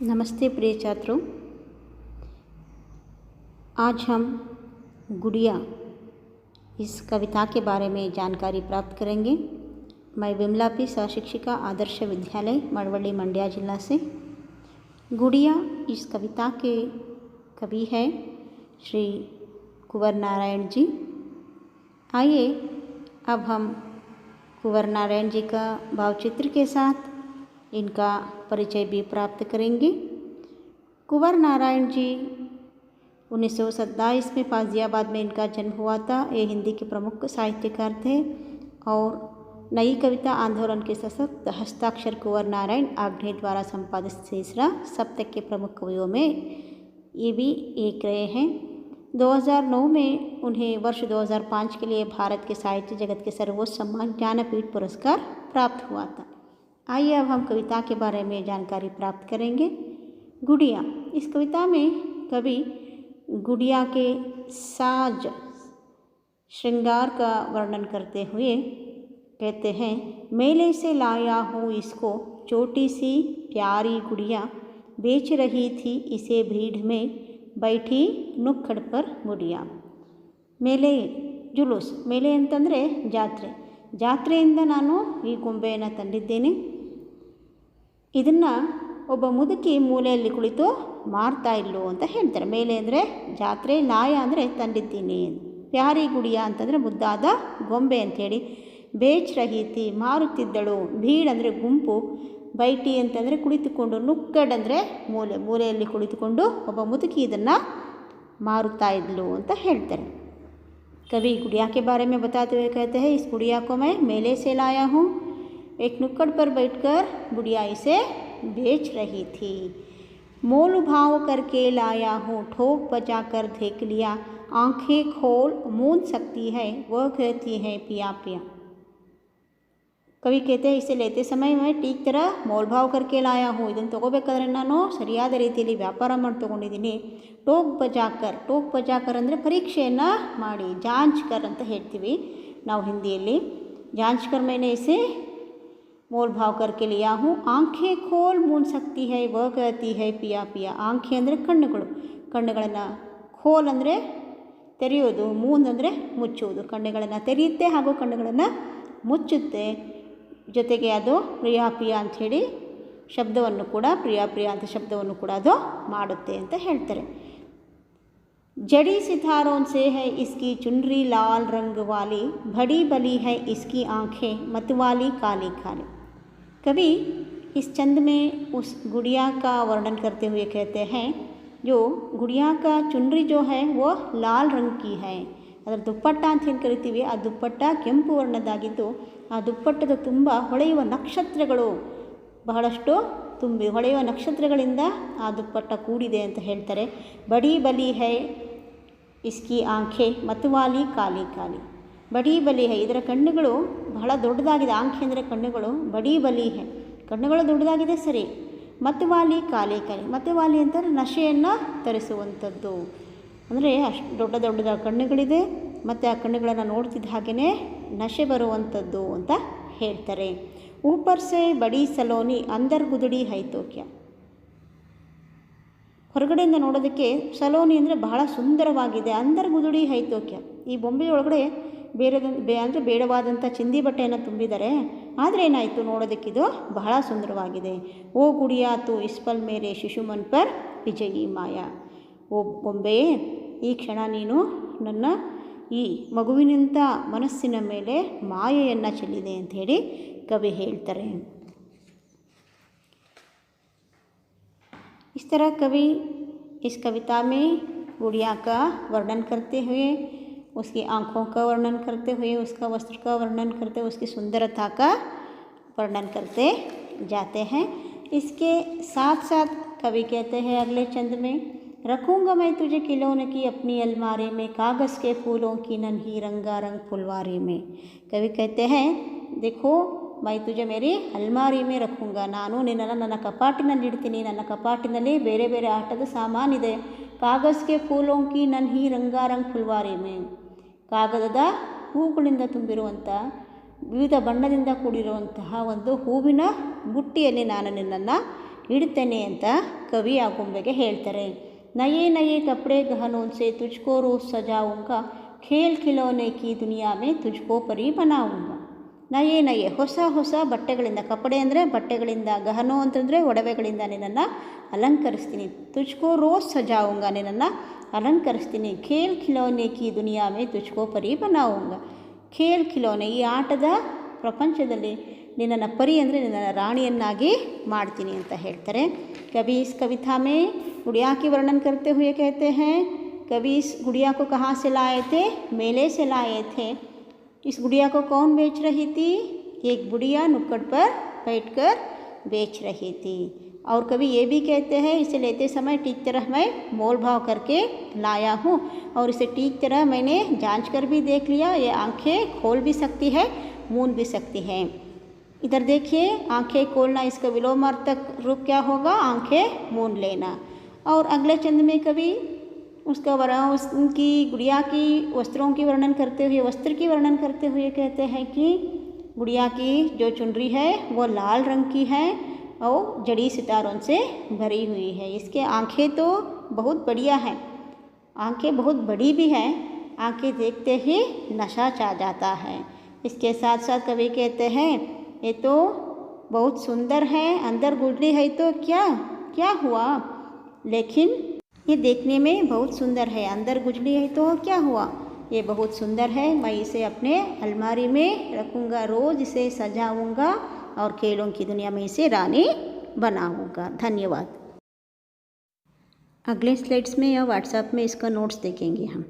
नमस्ते प्रिय छात्रों, आज हम गुड़िया इस कविता के बारे में जानकारी प्राप्त करेंगे। मैं विमला पी सहशिक्षिका आदर्श विद्यालय मड़वली मंड्या जिला से। गुड़िया इस कविता के कवि हैं श्री कुंवर नारायण जी। आइए अब हम कुंवर नारायण जी का भावचित्र के साथ इनका परिचय भी प्राप्त करेंगे। कुंवर नारायण जी 1927 में फाजियाबाद में इनका जन्म हुआ था। ये हिंदी के प्रमुख साहित्यकार थे और नई कविता आंदोलन के सशक्त हस्ताक्षर कुंवर नारायण आग्नेय द्वारा संपादित तीसरा सप्तक के प्रमुख कवियों में ये भी एक रहे हैं। 2009 में उन्हें वर्ष 2005 के लिए भारत के साहित्य जगत के सर्वोच्च सम्मान ज्ञानपीठ पुरस्कार प्राप्त हुआ था। आइए अब हम कविता के बारे में जानकारी प्राप्त करेंगे। गुड़िया इस कविता में कवि गुड़िया के साज श्रृंगार का वर्णन करते हुए कहते हैं, मेले से लाया हूँ इसको छोटी सी प्यारी गुड़िया, बेच रही थी इसे भीड़ में बैठी नुक्कड़ पर गुड़िया। मेले ಜುಲೂಸ್, ಮೇಲೆ ಅಂತಂದರೆ ಜಾತ್ರೆಯಿಂದ ನಾನು ಈ ಗೊಂಬೆಯನ್ನು ತಂದಿದ್ದೇನೆ. ಇದನ್ನು ಒಬ್ಬ ಮುದುಕಿ ಮೂಲೆಯಲ್ಲಿ ಕುಳಿತು ಮಾರ್ತಾ ಇಲ್ಲು ಅಂತ ಹೇಳ್ತಾರೆ. ಮೇಲೆ ಅಂದರೆ ಜಾತ್ರೆ, ಲಾಯ ಅಂದರೆ ತಂದಿದ್ದೀನಿ, ಪ್ಯಾರಿ ಗುಡಿಯ ಅಂತಂದರೆ ಮುದ್ದಾದ ಗೊಂಬೆ ಅಂಥೇಳಿ, ಬೇಚ್ ರಹೀತಿ ಮಾರುತ್ತಿದ್ದಳು, ಭೀಡ್ ಅಂದರೆ ಗುಂಪು, ಬೈಟಿ ಅಂತಂದರೆ ಕುಳಿತುಕೊಂಡು, ನುಕ್ಕಡ್ ಅಂದರೆ ಮೂಲೆಯಲ್ಲಿ ಕುಳಿತುಕೊಂಡು ಒಬ್ಬ ಮುದುಕಿ ಇದನ್ನು ಮಾರುತ್ತಾ ಇದ್ಲು ಅಂತ ಹೇಳ್ತಾರೆ. कवि गुड़िया के बारे में बताते हुए कहते हैं, इस गुड़िया को मैं मेले से लाया हूँ, एक नुक्कड़ पर बैठकर गुड़िया इसे बेच रही थी. मोल भाव करके लाया हूँ, ठोक बजा कर देख लिया, आंखें खोल मूंद सकती है वह कहती है पिया पिया. ಕವಿ कहते हैं, इसे लेते समय मैं ठीक तरह मोल भाव करके लाया हूँ, ಇದನ್ನು ತೊಗೋಬೇಕಾದ್ರೆ ನಾನು ಸರಿಯಾದ ರೀತಿಯಲ್ಲಿ ವ್ಯಾಪಾರ ಮಾಡಿ ತೊಗೊಂಡಿದ್ದೀನಿ. ಟೋಕ್ ಬಜಾಕರ್ ಅಂದರೆ ಪರೀಕ್ಷೆಯನ್ನು ಮಾಡಿ, ಜಾಂಚ್ಕರ್ ಅಂತ ಹೇಳ್ತೀವಿ ನಾವು ಹಿಂದಿಯಲ್ಲಿ. ಜಾಂಚ್ಕರ್ मैंने इसे मोल भाव करके लिया हूँ, आंखें खोल मूंद सकती है वह कहती है पिया पिया. ಆಂಖೆ ಅಂದರೆ ಕಣ್ಣುಗಳನ್ನು, ಖೋಲ್ ಅಂದರೆ ತೆರೆಯೋದು, ಮೂಂದ್ ಅಂದರೆ ಮುಚ್ಚುವುದು. ಕಣ್ಣುಗಳನ್ನು ತೆರೆಯುತ್ತೆ ಹಾಗೂ ಕಣ್ಣುಗಳನ್ನು ಮುಚ್ಚುತ್ತೆ. ಜೊತೆಗೆ ಅದು ಪ್ರಿಯಾ ಪ್ರಿಯ ಅಂಥೇಳಿ ಶಬ್ದವನ್ನು ಕೂಡ, ಪ್ರಿಯಾ ಪ್ರಿಯ ಅಂತ ಶಬ್ದವನ್ನು ಕೂಡ ಅದು ಮಾಡುತ್ತೆ ಅಂತ ಹೇಳ್ತಾರೆ. जड़ी सितारों से है इसकी चुनरी लाल रंग वाली, बड़ी बली है इसकी आंखें मतवाली काली काली. कवि इस चंद में उस गुड़िया का वर्णन करते हुए कहते हैं, जो गुड़िया का चुनरी जो है वो लाल रंग की है. ಅದರ ದುಪ್ಪಟ್ಟ ಅಂತ ಏನು ಕರಿತೀವಿ, ಆ ದುಪ್ಪಟ್ಟ ಕೆಂಪು ವರ್ಣದ್ದಾಗಿದ್ದು, ಆ ದುಪ್ಪಟ್ಟದ ತುಂಬ ಹೊಳೆಯುವ ನಕ್ಷತ್ರಗಳು ಬಹಳಷ್ಟು ಹೊಳೆಯುವ ನಕ್ಷತ್ರಗಳಿಂದ ಆ ದುಪ್ಪಟ್ಟ ಕೂಡಿದೆ ಅಂತ ಹೇಳ್ತಾರೆ. ಬಡಿ ಬಲಿ ಹೈ ಇಸ್ಕಿ ಆಂಖೆ ಮತವಾಲಿ ಕಾಲಿ ಕಾಲಿ. ಬಡಿ ಬಲಿ ಹೈ ಇದರ ಕಣ್ಣುಗಳು ಬಹಳ ದೊಡ್ಡದಾಗಿದೆ. ಆಂಖೆ ಅಂದರೆ ಕಣ್ಣುಗಳು, ಬಡಿ ಬಲಿ ಹೈ ಕಣ್ಣುಗಳು ದೊಡ್ಡದಾಗಿದೆ ಸರಿ. ಮತವಾಲಿ ಕಾಲಿ ಕಾಲಿ, ಮತವಾಲಿ ಅಂತ ನಶೆಯನ್ನು ತರಿಸುವಂಥದ್ದು, ಅಂದರೆ ಅಷ್ಟು ದೊಡ್ಡ ಕಣ್ಣುಗಳಿದೆ ಮತ್ತು ಆ ಕಣ್ಣುಗಳನ್ನು ನೋಡ್ತಿದ್ದ ಹಾಗೆಯೇ ನಶೆ ಬರುವಂಥದ್ದು ಅಂತ ಹೇಳ್ತಾರೆ. ऊपर से बड़ी सलोनी अंदर गुदड़ी है तो क्या. ಹೊರಗಡೆಯಿಂದ ನೋಡೋದಕ್ಕೆ ಸಲೋನಿ ಅಂದರೆ ಬಹಳ ಸುಂದರವಾಗಿದೆ, ಅಂದರ್ ಗುದುಡಿ ಹೈತೋಕ್ಯ ಈ ಬೊಂಬೆಯೊಳಗಡೆ ಅಂದರೆ ಬೇಡವಾದಂಥ ಚಿಂದಿ ಬಟ್ಟೆಯನ್ನು ತುಂಬಿದ್ದಾರೆ. ಆದರೆ ಏನಾಯಿತು, ನೋಡೋದಕ್ಕಿದು ಬಹಳ ಸುಂದರವಾಗಿದೆ. ಓ ಗುಡಿಯಾತು ಇಸ್ಪಲ್ ಮೇರೆ ಶಿಶುಮನ್ ಪರ್ ವಿಜಯಿ ಮಾಯಾ. ಓ ಬೊಂಬೆಯೇ, ಈ ಕ್ಷಣ ನೀನು ನನ್ನ ಈ ಮಗುವಿನಂಥ ಮನಸ್ಸಿನ ಮೇಲೆ ಮಾಯೆಯನ್ನು ಚೆಲ್ಲಿದೆ ಅಂಥೇಳಿ कवि ಹೇಳ್ತಾರೆ. इस तरह कवि इस कविता में गुड़िया का वर्णन करते हुए, उसकी आँखों का वर्णन करते हुए, उसका वस्त्र का वर्णन करते हुए, उसकी सुंदरता का वर्णन करते जाते हैं. इसके साथ साथ कवि कहते हैं अगले चंद में, रखूँगा मैं तुझे खिलौने की अपनी अलमारी में, कागज़ के फूलों की नन्ही रंगारंग फुलवारी में. कवि कहते हैं, देखो मैं तुझे मेरी अलमारी में रखूँगा, ನಾನು ನಿನ್ನನ್ನು ನನ್ನ ಕಪಾಟಿನಲ್ಲಿ ಇಡ್ತೀನಿ. ನನ್ನ ಕಪಾಟಿನಲ್ಲಿ ಬೇರೆ ಬೇರೆ ಆಟದ ಸಾಮಾನಿದೆ. ಕಾಗಜ್ಗೆ ಫೂಲೋಂಕಿ ನನ್ಹಿ ರಂಗಾರಂಗ್ ಫುಲ್ವಾರಿ ಮೇ, ಕಾಗದದ ಹೂಗಳಿಂದ ತುಂಬಿರುವಂಥ ವಿವಿಧ ಬಣ್ಣದಿಂದ ಕೂಡಿರುವಂತಹ ಒಂದು ಹೂವಿನ ಬುಟ್ಟಿಯಲ್ಲಿ ನಾನು ನಿನ್ನನ್ನು ಇಡ್ತೇನೆ ಅಂತ ಕವಿ ಆ ಗೊಂಬೆಗೆ ಹೇಳ್ತಾರೆ. ನಯೇ ನಯೇ ಕಪಡೆ ಗಹನೋं से तुझको रोज़ सजाऊंगा खेल खिलौने की दुनिया में तुझको परी बनाऊंगा. ನಯೇ ನಯೇ ಹೊಸ ಹೊಸ ಬಟ್ಟೆಗಳಿಂದ, ಕಪಡೆ ಅಂದರೆ ಬಟ್ಟೆಗಳಿಂದ, ಗಹನೋ ಅಂತಂದರೆ ಒಡವೆಗಳಿಂದ ನಿನ್ನನ್ನು ಅಲಂಕರಿಸ್ತೀನಿ. ತುಜ್ಕೋ ರೋಜ್ ಸಜಾऊंगा ನಿನ್ನನ್ನು ಅಲಂಕರಿಸ್ತೀನಿ. ಖೇಲ್ ಖಿಲೌನೆ ಕಿ ದುನಿಯಾ ಮೇ ತುಜ್ಕೋ ಪರಿ ಬನಾऊंगा. ಖೇಲ್ ಖಿಲೌನೆ ಈ ಆಟದ ಪ್ರಪಂಚದಲ್ಲಿ ನಿನ್ನನ್ನು ಪರಿ ಅಂದರೆ ನಿನ್ನನ್ನು ರಾಣಿಯನ್ನಾಗಿ ಮಾಡ್ತೀನಿ ಅಂತ ಹೇಳ್ತಾರೆ. कवि इस कविता में गुड़िया की वर्णन करते हुए कहते हैं, कवि इस गुड़िया को कहाँ से लाए थे? मेले से लाए थे. इस गुड़िया को कौन बेच रही थी? एक बुढ़िया नुक्कड़ पर बैठकर बेच रही थी. और कवि ये भी कहते हैं, इसे लेते समय ठीक तरह मैं मोल भाव करके लाया हूँ और इसे ठीक तरह मैंने जांच कर भी देख लिया. ये आंखें खोल भी सकती है, मूंद भी सकती है. इधर देखिए, आंखें खोलना, इसका विलोमार्थक रूप क्या होगा? आंखें मूंद लेना. और अगले चंद में कवि उनकी गुड़िया की वस्त्रों की वर्णन करते हुए, वस्त्र की वर्णन करते हुए कहते हैं कि गुड़िया की जो चुनरी है वो लाल रंग की है और जड़ी सितारों से भरी हुई है. इसके आंखें तो बहुत बढ़िया हैं, आंखें बहुत बड़ी भी हैं, आंखें देखते ही नशा छा जाता है. इसके साथ साथ कवि कहते हैं, ये तो बहुत सुंदर है, अंदर गुजरी है तो क्या क्या हुआ, लेकिन ये देखने में बहुत सुंदर है, अंदर गुजरी है तो क्या हुआ, ये बहुत सुंदर है, मैं इसे अपने अलमारी में रखूँगा, रोज़ इसे सजाऊँगा और खेलों की दुनिया में इसे रानी बनाऊँगा. धन्यवाद. अगले स्लाइड्स में या व्हाट्सएप में इसका नोट्स देखेंगे हम.